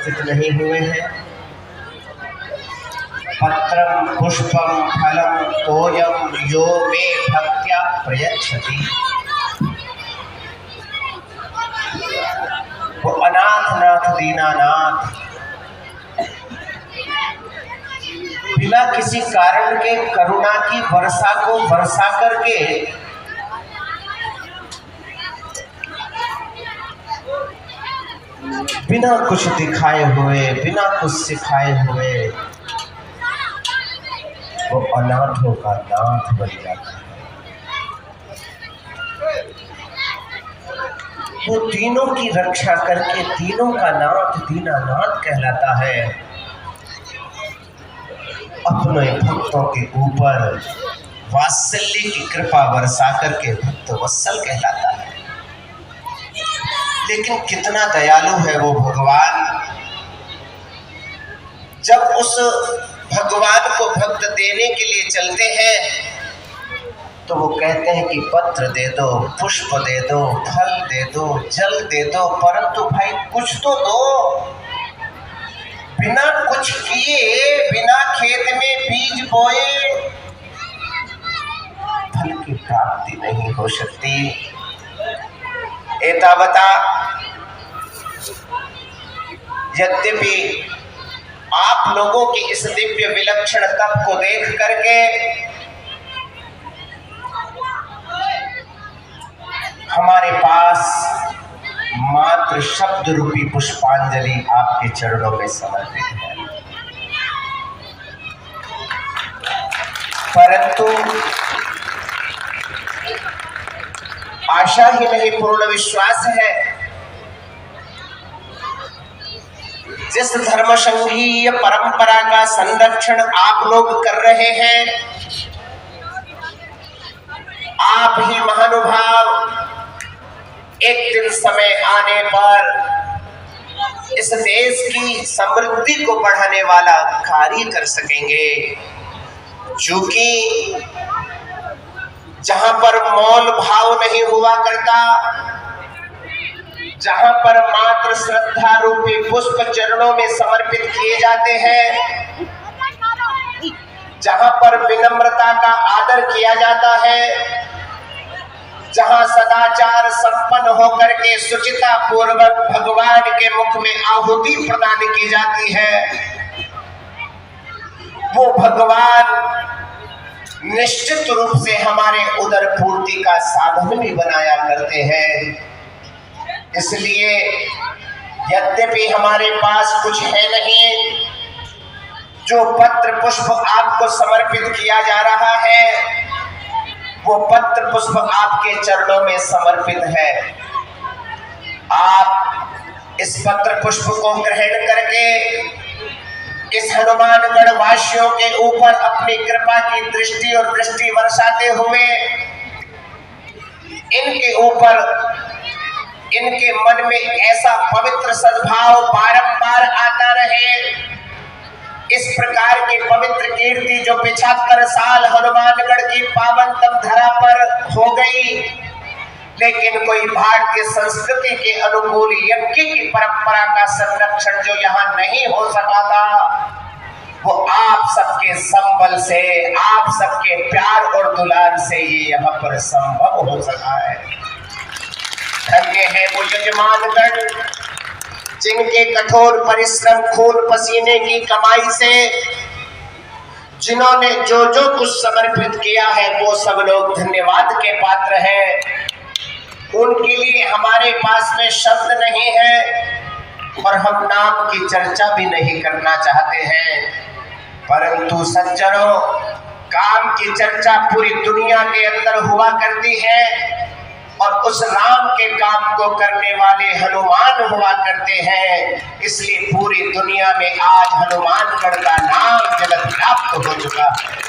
उपस्थित नहीं हुए हैं। पत्रम पुष्पम फलम तोयम यो मे भक्त्या प्रयच्छति। वो अनाथ नाथ दीनानाथ बिना किसी कारण के करुणा की वर्षा को बरसा करके बिना कुछ दिखाए हुए, बिना कुछ सिखाए हुए वो अनाथों का नाथ बन जाता है। वो तीनों की रक्षा करके तीनों का नाथ दीनानाथ कहलाता है। अपने भक्तों के ऊपर वात्सल्य की कृपा बरसा करके भक्त वत्सल कहलाता है। लेकिन कितना दयालु है वो भगवान। जब उस भगवान को भक्त देने के लिए चलते हैं तो वो कहते हैं कि पत्र दे दो, पुष्प दे दो, फल दे दो, जल दे दो, परंतु भाई कुछ तो दो। बिना कुछ किए, बिना खेत में बीज बोए फल की प्राप्ति नहीं हो सकती। एतावता यद्यपि आप लोगों की इस दिव्य विलक्षण तप को देख करके हमारे पास मात्र शब्द रूपी पुष्पांजलि आपके चरणों में समर्पित है, परंतु आशा ही नहीं पूर्ण विश्वास है। जिस धर्म संघीय परंपरा का संरक्षण आप लोग कर रहे हैं, आप ही महानुभाव एक दिन समय आने पर इस देश की समृद्धि को बढ़ाने वाला कार्य कर सकेंगे। क्योंकि जहां पर मौन भाव नहीं हुआ करता, जहां पर मात्र श्रद्धा रूपी पुष्प चरणों में समर्पित किए जाते हैं, जहां पर विनम्रता का आदर किया जाता है, जहां सदाचार संपन्न होकर के सुचिता पूर्वक भगवान के मुख में आहुति प्रदान की जाती है, वो भगवान निश्चित रूप से हमारे उदर पूर्ति का साधन भी बनाया करते हैं। इसलिए यद्यपि हमारे पास कुछ है नहीं, जो पत्र पुष्प आपको समर्पित किया जा रहा है वो पत्र पुष्प आपके चरणों में समर्पित है। आप इस पत्र पुष्प को ग्रहण करके इस हनुमानगढ़ वासियों के ऊपर अपनी कृपा की दृष्टि और दृष्टि बरसाते हुए इनके ऊपर, इनके मन में ऐसा पवित्र सद्भाव बारंबार आता रहे। इस प्रकार की पवित्र कीर्ति जो 75 साल हनुमानगढ़ की पावनतम धरा पर हो गई, लेकिन कोई भारतीय संस्कृति के अनुकूल यज्ञ की परंपरा का संरक्षण जो यहाँ नहीं हो सका था, वो आप सबके संबल से, आप सबके प्यार और दुलार से ये यहाँ पर संभव हो सका है। धन्य है वो यजमानगढ़ जिनके कठोर परिश्रम, खून पसीने की कमाई से जिन्होंने जो जो कुछ समर्पित किया है, वो सब लोग धन्यवाद के पात्र हैं। उनके लिए हमारे पास में शब्द नहीं है और हम नाम की चर्चा भी नहीं करना चाहते हैं, परंतु सज्जनों, काम की चर्चा पूरी दुनिया के अंदर हुआ करती है और उस राम के काम को करने वाले हनुमान हुआ करते हैं। इसलिए पूरी दुनिया में आज हनुमानगढ़ का नाम जगत व्याप्त हो चुका है।